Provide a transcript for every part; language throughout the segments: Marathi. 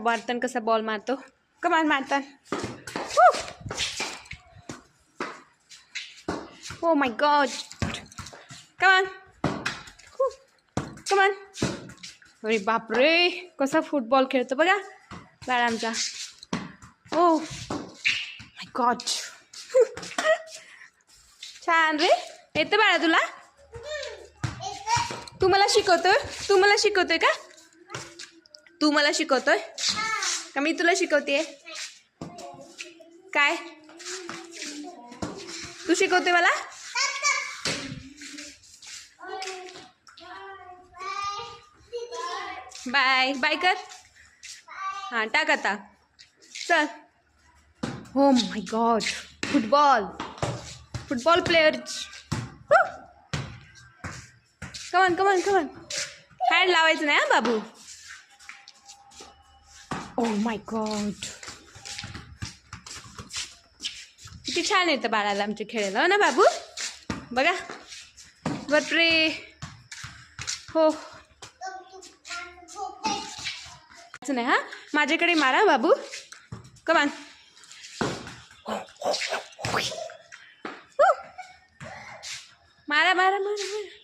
मार्तन कसा बॉल मारतो. कमान मार्तन. Oh my God. कमान. कमान. अरे बापरे, कसा फुटबॉल खेळतो बघा बाळा आमचा. Oh my God. छान रे. येतं बाळा तुला. तू मला शिकवतोय का. तू मला शिकवतोय का मी तुला शिकवतेय. काय तू शिकवते मला. बाय बाय कर. हां टाक आता. चल. हो माय गॉड. Football players. कमान कमान कमान. हँड लावायचं नाही हा बाबू. Oh my God. किती छान येतं बाळाला आमच्या खेळायला हो ना बाबू. बघा बापरे. हो नाही हा. माझ्याकडे मारा बाबू. कमान. मारा मारा मारा मारा.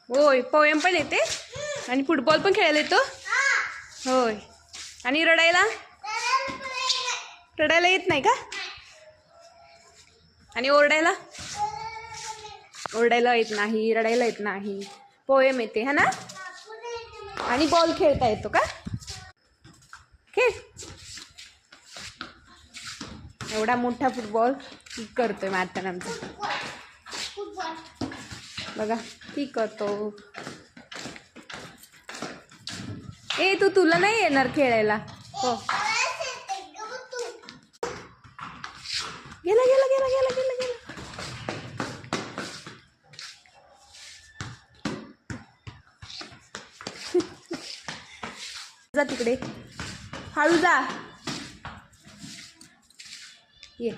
होय पोएम पण येते आणि फुटबॉल पण खेळायला येतो. होय. आणि रडायला येत नाही का. आणि ओरडायला येत नाही. रडायला येत नाही. पोएम येते है ना. आणि बॉल खेळता येतो का. खेळ. एवढा मोठा फुटबॉल करतोय मार्तन आमचा. बघा ठीक करतो. तुला नाही येणार खेळायला. हो गेला गेला गेला गेला गेला गेला. जा तिकडे. हळू जा. ये.